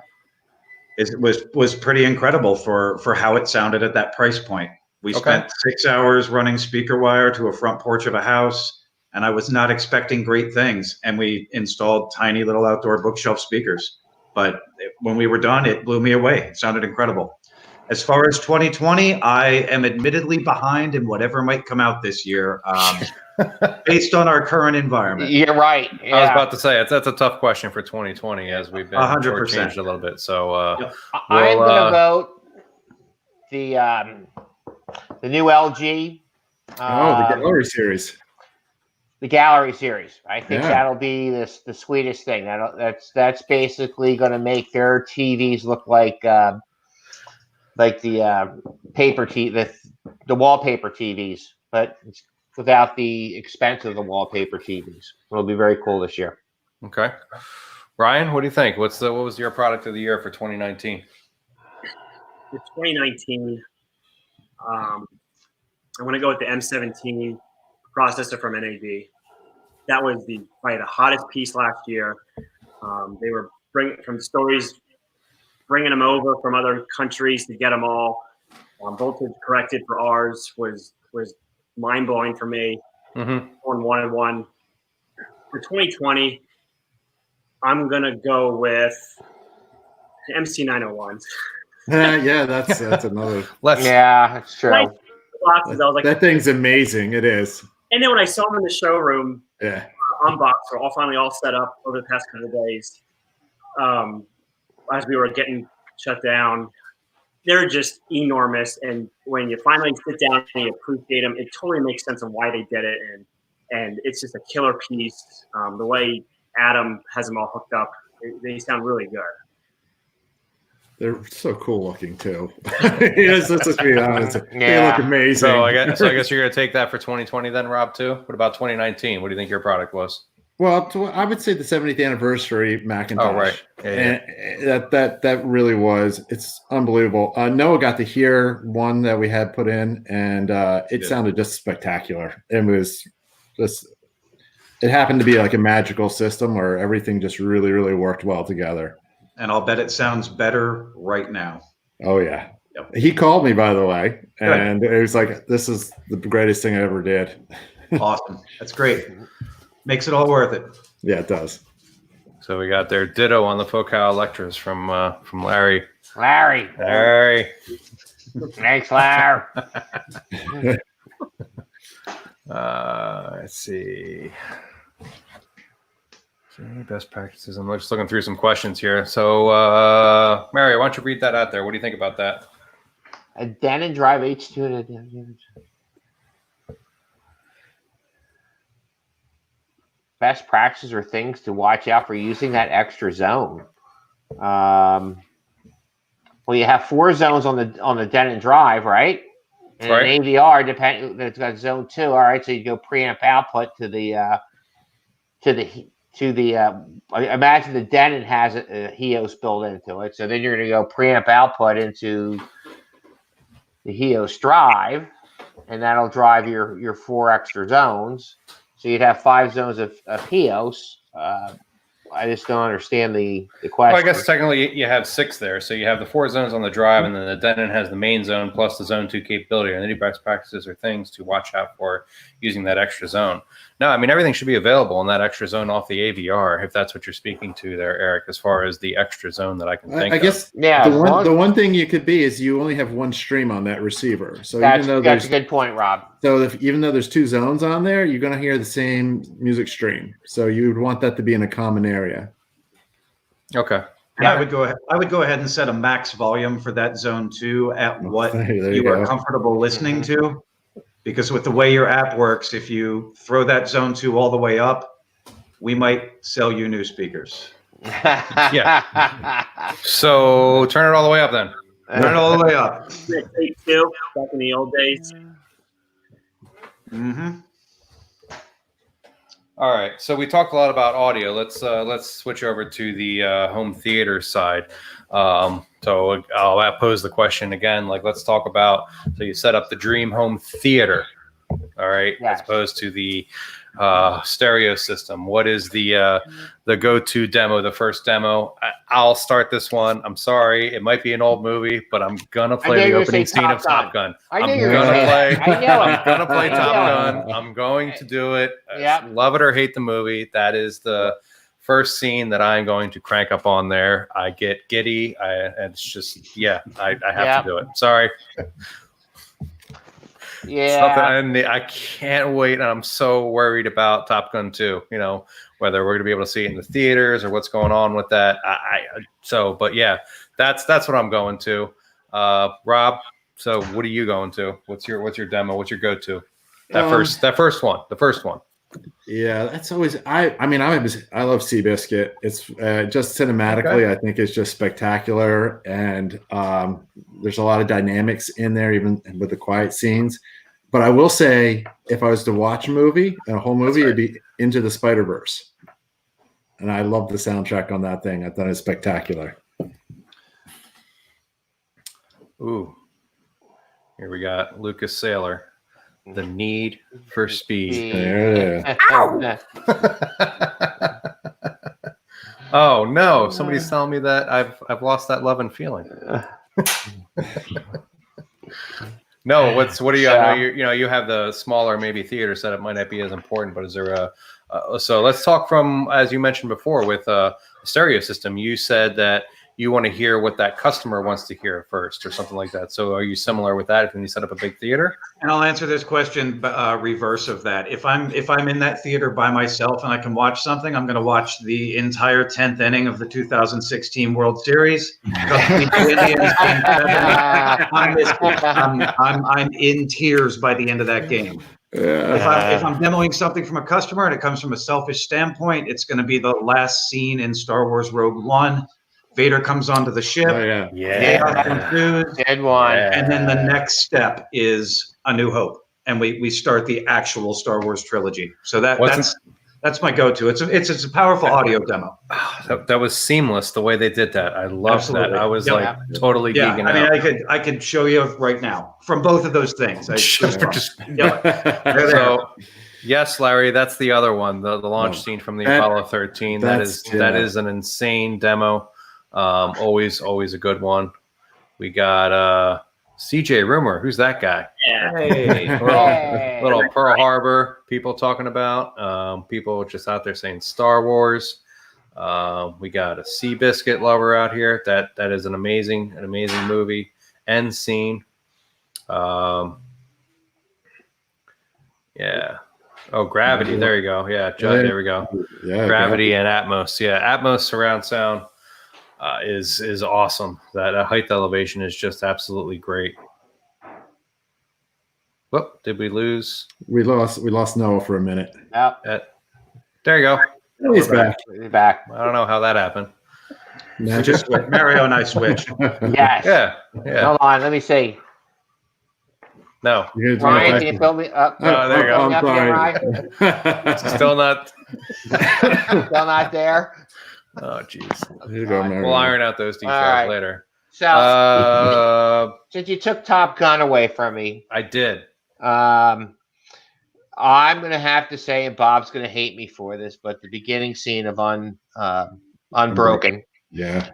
was pretty incredible for how it sounded at that price point. We spent 6 hours running speaker wire to a front porch of a house, and I was not expecting great things. And we installed tiny little outdoor bookshelf speakers. But when we were done, it blew me away. It sounded incredible. As far as 2020, I am admittedly behind in whatever might come out this year, based on our current environment. You're right. Yeah. I was about to say that's a tough question for 2020, as we've been 100% changed a little bit. So I'm going to vote the new LG. The gallery series. The gallery series. I think that'll be the sweetest thing. That's basically going to make their TVs look like the paper the wallpaper TVs, but without the expense of the wallpaper TVs. It'll be very cool this year. Okay, Ryan, what do you think? What was your product of the year for 2019? For 2019, I'm going to go with the M17 processor from NAB. That was probably the hottest piece last year. They were bringing them over from other countries to get them all voltage corrected for ours was mind blowing for me. On one. For 2020, I'm gonna go with the MC901s. Yeah, that's another. That's true. Boxes, I was like, that thing's amazing. It is. And then when I saw them in the showroom, unboxed, or finally all set up over the past couple of days, as we were getting shut down, they're just enormous. And when you finally sit down and you appreciate them, it totally makes sense of why they did it. And it's just a killer piece. The way Adam has them all hooked up, they sound really good. They're so cool looking too. Let's just be honest. They look amazing. So I guess you're gonna take that for 2020 then, Rob, too. What about 2019? What do you think your product was? Well, I would say the 70th anniversary Macintosh. Oh, right. Yeah. And that really was. It's unbelievable. Noah got to hear one that we had put in, and it sounded just spectacular. It was just. It happened to be like a magical system where everything just really, really worked well together. And I'll bet it sounds better right now. Oh, yeah. Yep. He called me, by the way, and it was like, this is the greatest thing I ever did. Awesome. That's great. Makes it all worth it. Yeah, it does. So we got their ditto on the Focal Electras from Larry. Larry. Thanks, Larry. Let's see. Best practices. I'm just looking through some questions here. So, Mary, why don't you read that out there? What do you think about that? A Denon Drive H2. Best practices or things to watch out for using that extra zone. Well, you have 4 zones on the Denon Drive, right? And an AVR that's got zone 2. All right, so you go preamp output to the I imagine the Denon has a Heos built into it. So then you're going to go preamp output into the Heos drive, and that'll drive your 4 extra zones. So you'd have 5 zones of Heos. don't understand the Well, question. I guess technically you have 6 there. So you have the 4 zones on the drive, and then the Denon has the main zone plus the zone 2 capability. And any best practices or things to watch out for using that extra zone. No, I mean, everything should be available in that extra zone off the AVR, if that's what you're speaking to there, Eric, as far as the extra zone that I can think I guess Yeah, the one thing you could be is you only have one stream on that receiver. So that's a good point, Rob. So even though there's 2 zones on there, you're going to hear the same music stream. So you would want that to be in a common area. Okay. And I would go ahead and set a max volume for that zone 2 at what There you are go. comfortable listening to. Because with the way your app works, if you throw that zone 2 all the way up, we might sell you new speakers. Yeah. So turn it all the way up then. Turn it all the way up. Take 2 back in the old days. Mm-hmm. All right. So we talked a lot about audio. Let's switch over to the home theater side. So I'll pose the question again. Like, let's talk about. So you set up the dream home theater, all right, Yes. as opposed to the stereo system. What is the go-to demo? The first demo. I'll start this one. I'm sorry, it might be an old movie, but I'm gonna play the opening scene of Top Gun. I knew I'm you were gonna gonna play. say that. I knew it. I'm gonna play I Top knew Gun. I'm going to do it. Yep. Love it or hate the movie. That is the first scene that I'm going to crank up on there. I get giddy. And it's just, I have to do it. Sorry. Yeah. I can't wait. And I'm so worried about Top Gun 2, whether we're going to be able to see it in the theaters or what's going on with that. But yeah, that's what I'm going to. Rob, so what are you going to? What's your demo? What's your go-to? The first one. Yeah, that's always. I love Seabiscuit. It's just cinematically, Okay. I think it's just spectacular, and there's a lot of dynamics in there, even with the quiet scenes. But I will say, if I was to watch a whole movie, it'd be Into the Spider-Verse, and I love the soundtrack on that thing. I thought it was spectacular. Ooh, here we got Lucas Saylor. The Need for Speed. There it is. Oh no! Somebody's telling me that I've lost that love and feeling. No, what do you? I know you have the smaller maybe theater setup might not be as important, but is there so let's talk from, as you mentioned before, with a stereo system. You said that you want to hear what that customer wants to hear first, or something like that. So are you similar with that when you set up a big theater? And I'll answer this question reverse of that. If I'm in that theater by myself and I can watch something, I'm going to watch the entire 10th inning of the 2016 World Series. I'm in tears by the end of that game. If I'm demoing something from a customer and it comes from a selfish standpoint, it's going to be the last scene in Star Wars Rogue One. Vader comes onto the ship. Oh yeah, They are confused. Good one. And then the next step is A New Hope, and we start the actual Star Wars trilogy. So that's my go-to. It's a powerful audio demo. That was seamless the way they did that. I loved that. I was totally geeking out. I could show you right now from both of those things. So, yes, Larry, that's the other one, the launch scene from the Apollo 13. That is an insane demo. Always a good one. We got CJ Rumor. Who's that guy? Hey. Little Pearl Harbor people talking about. People just out there saying Star Wars. We got a Seabiscuit lover out here. That is an amazing movie and scene. Yeah. Oh, Gravity. There you go. Yeah, there we go. Yeah, Gravity and Atmos. Yeah, Atmos surround sound is awesome. That height elevation is just absolutely great. Whoop! Did we lose? We lost Noah for a minute. Yep. There you go. He's back. He's back. I don't know how that happened. Just Mario and I switched. Yes. Yeah. Hold on. Let me see. No. Ryan, can you fill me up? Oh, there you go. I'm sorry. Still not. Still not there. Oh, jeez. Here you go, Mario. We'll iron out those details later. So, since you took Top Gun away from me, I did. I I'm going to have to say, and Bob's going to hate me for this, but the beginning scene of Unbroken. Yeah.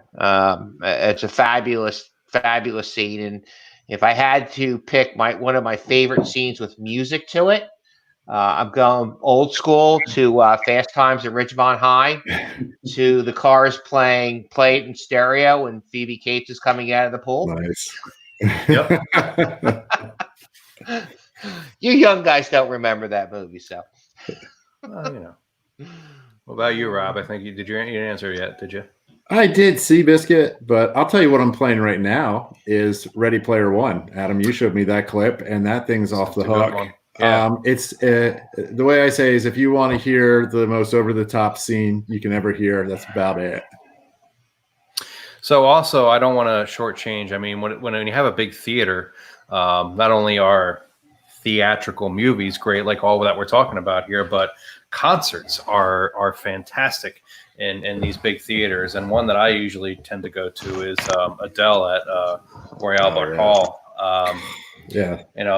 It's a fabulous, fabulous scene. And if I had to pick one of my favorite scenes with music to it, I'm going old school to Fast Times at Ridgemont High, to the Cars play it in stereo when Phoebe Cates is coming out of the pool. Nice. Yep. You young guys don't remember that movie, so. Well, What about you, Rob? I think you didn't answer yet, did you? I did Seabiscuit, but I'll tell you what I'm playing right now is Ready Player One. Adam, you showed me that clip, and that thing's off the hook. Yeah. It's the way I say is if you want to hear the most over-the-top scene you can ever hear, that's about it. So also, I don't want to shortchange. I mean, when you have a big theater, not only are theatrical movies great, like all that we're talking about here, but concerts are fantastic in these big theaters. And one that I usually tend to go to is Adele at Royal Albert Hall.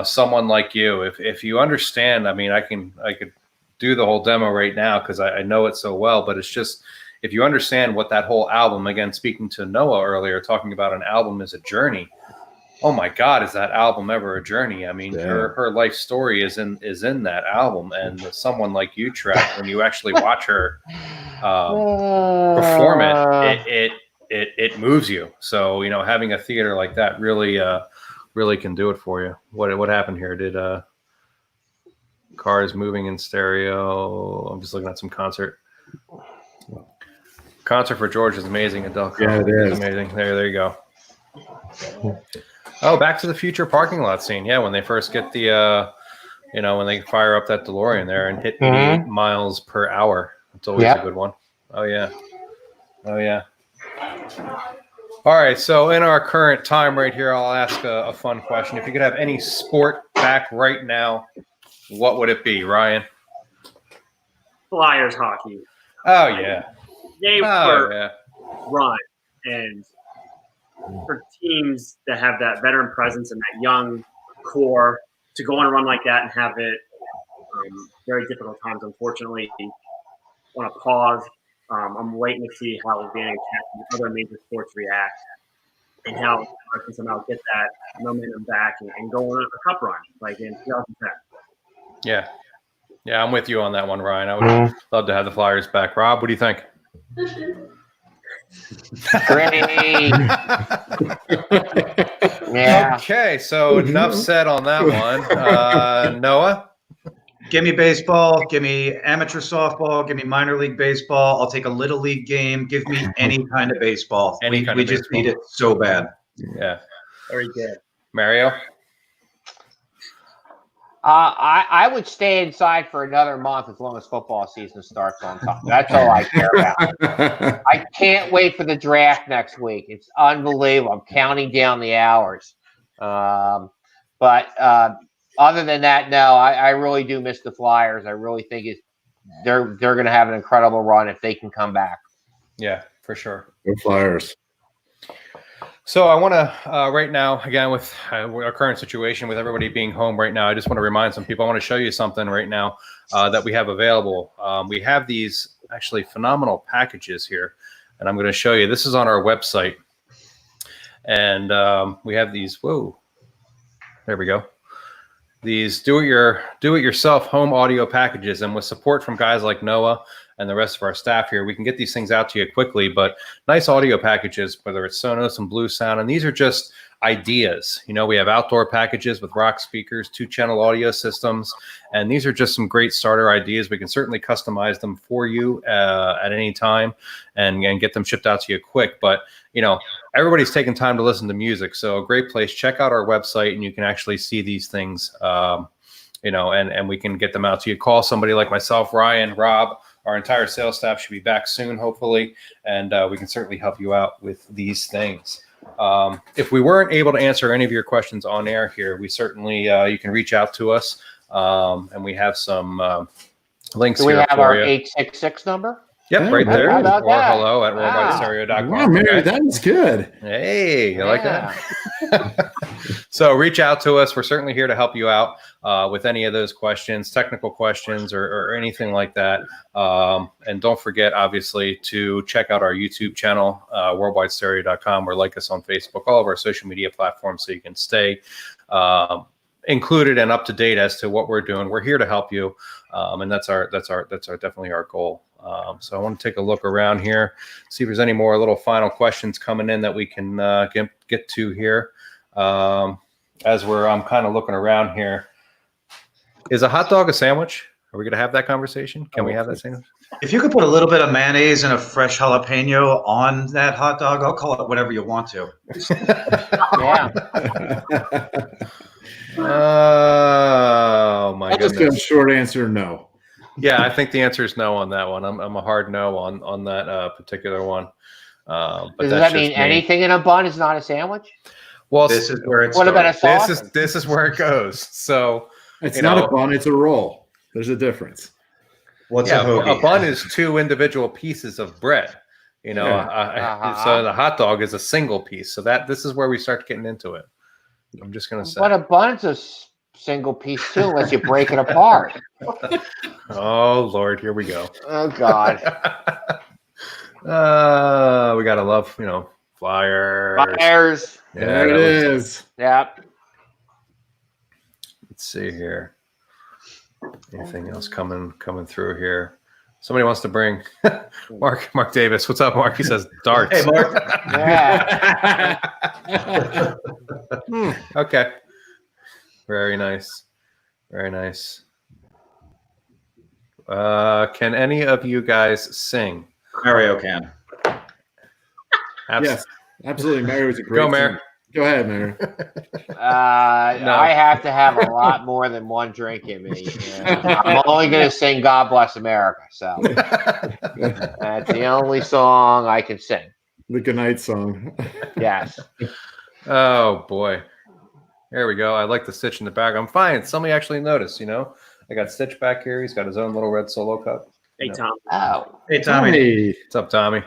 Someone like you, if you understand, I mean, I could do the whole demo right now because I know it so well, but it's just, if you understand what that whole album, again, speaking to Noah earlier, talking about an album as a journey. Oh my God, is that album ever a journey? I mean, her life story is in that album, and someone like you, Trev, when you actually watch her perform it moves you. So having a theater like that really can do it for you. What happened here? Did Cars moving in stereo? I'm just looking at some concert for George is amazing. Adele, yeah, it is amazing. There you go. Oh, Back to the Future parking lot scene. Yeah, when they first get the, when they fire up that DeLorean there and hit 88 miles per hour. It's always a good one. Oh, yeah. All right, so in our current time right here, I'll ask a fun question. If you could have any sport back right now, what would it be, Ryan? Flyers hockey. Oh, yeah. They were run, and for teams that have that veteran presence and that young core to go on a run like that and have it very difficult times, unfortunately, on a pause. I'm waiting to see how the NHL and other major sports react and how I can somehow get that momentum back and go on a cup run like in 2010. Yeah, I'm with you on that one, Ryan. I would love to have the Flyers back. Rob, what do you think? Great. Yeah. Okay, so enough said on that one. Noah? Give me baseball. Give me amateur softball. Give me minor league baseball. I'll take a little league game. Give me any kind of baseball. We just need it so bad. Yeah. Very good. Mario? I would stay inside for another month as long as football season starts on time. That's all I care about. I can't wait for the draft next week. It's unbelievable. I'm counting down the hours. But other than that, no, I really do miss the Flyers. I really think they're going to have an incredible run if they can come back. Yeah, for sure. Go Flyers. So I want to, right now, again, with our current situation, with everybody being home right now, I just want to remind some people, I want to show you something right now that we have available. We have these actually phenomenal packages here, and I'm going to show you. This is on our website, and we have these, there we go. These do-it-yourself home audio packages, and with support from guys like Noah and the rest of our staff here, we can get these things out to you quickly, but nice audio packages, whether it's Sonos and Blue Sound, and these are just ideas. We have outdoor packages with rock speakers, 2-channel audio systems, and these are just some great starter ideas. We can certainly customize them for you at any time and get them shipped out to you quick, but everybody's taking time to listen to music, so a great place. Check out our website, and you can actually see these things, and we can get them out to you. Call somebody like myself, Ryan, Rob. Our entire sales staff should be back soon, hopefully, and we can certainly help you out with these things. If we weren't able to answer any of your questions on air here, we certainly, you can reach out to us, and we have some links here for you. Do we have our 866 number? Yep, right there. Or hello at worldwidestereo.com. Wow, Mary, that was good. Hey, you like that? So reach out to us. We're certainly here to help you out with any of those questions, technical questions, or anything like that. And don't forget, obviously, to check out our YouTube channel, worldwidestereo.com, or like us on Facebook, all of our social media platforms, so you can stay included and up to date as to what we're doing. We're here to help you, and that's definitely our goal. So I want to take a look around here, see if there's any more little final questions coming in that we can get to here. I'm kind of looking around here. Is a hot dog a sandwich? Are we going to have that conversation? Can we have that sandwich? If you could put a little bit of mayonnaise and a fresh jalapeno on that hot dog, I'll call it whatever you want to. Yeah. Oh my I'll just give a goodness. short answer, no. Yeah, I think the answer is no on that one. I'm a hard no on that particular one. But Does that's that mean just me. anything in a bun is not a sandwich? Well, This is where it's. What about a sauce? this is where it goes. So It's you not know, a bun, it's a roll. There's a difference. What's yeah, a hoagie? a bun is two individual pieces of bread. You know, Yeah. so the hot dog is a single piece. So this is where we start getting into it. I'm just gonna say. But a bun's a single piece too, unless you break it apart. Oh Lord, here we go. Oh God. We gotta love, flyers. Fires. Yeah, There it is. Yep. Let's see here. Anything else coming through here? Somebody wants to bring Mark Davis. What's up, Mark? He says darts. Hey, Mark. Yeah. Okay. Very nice. Very nice. Can any of you guys sing? Mario can. Yes, absolutely. Mary was a great Go, Mary. singer. Go ahead, Mary. I have to have a lot more than one drink in me. I'm only going to sing "God Bless America," so that's the only song I can sing. The goodnight song. Yes. Oh boy. There we go. I like the Stitch in the back. I'm fine. Somebody actually noticed, I got Stitch back here. He's got his own little red solo cup. Hey, Tom. Oh. Hey, Tommy. Hey. What's up, Tommy?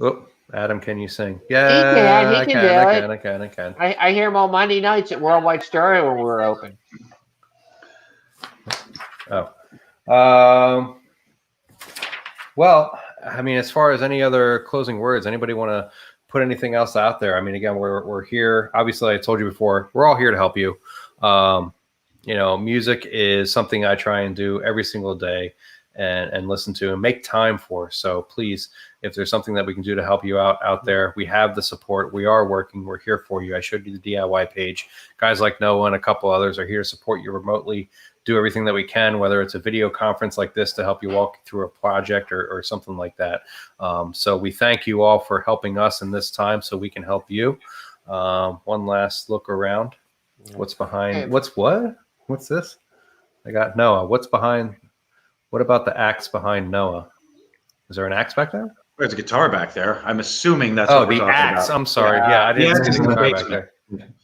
Oh, Adam, can you sing? Yeah, He can I can. I hear him on Monday nights at Worldwide Stereo when we're open. Oh. Well, I mean, as far as any other closing words, anybody want to put anything else out there? I mean, again, we're here. Obviously, I told you before, we're all here to help you. Music is something I try and do every single day and listen to and make time for. So please, if there's something that we can do to help you out there, we have the support. We are working. We're here for you. I showed you the DIY page. Guys like Noah and a couple others are here to support you remotely, do everything that we can, whether it's a video conference like this to help you walk through a project or something like that. So we thank you all for helping us in this time so we can help you. One last look around. What's behind? What's this? I got Noah. What about the axe behind Noah? Is there an axe back there? There's a guitar back there. I'm assuming that's Oh, what we're the talking axe. about. I'm sorry. Yeah, I didn't see the in the guitar back basement. there.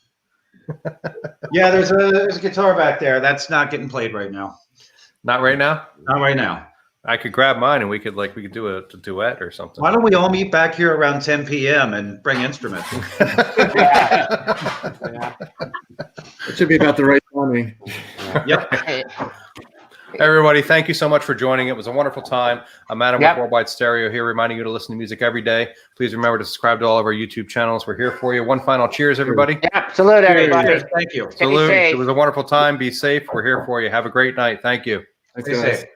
Yeah, there's a guitar back there. That's not getting played right now. Not right now. Not right now. I could grab mine and we could do a duet or something. Why don't we all meet back here around 10 p.m. and bring instruments? Yeah. It should be about the right timing. Yep. Hey, Everybody, thank you so much for joining. It was a wonderful time. I'm Adam Yep. with Worldwide Stereo here, reminding you to listen to music every day. Please remember to subscribe to all of our YouTube channels. We're here for you. One final cheers, everybody. yeah, salute everybody. Cheers. Thank you. Stay Salute. safe. It was a wonderful time. Be safe. We're here for you. Have a great night. Thank you. Thanks, Stay guys. safe.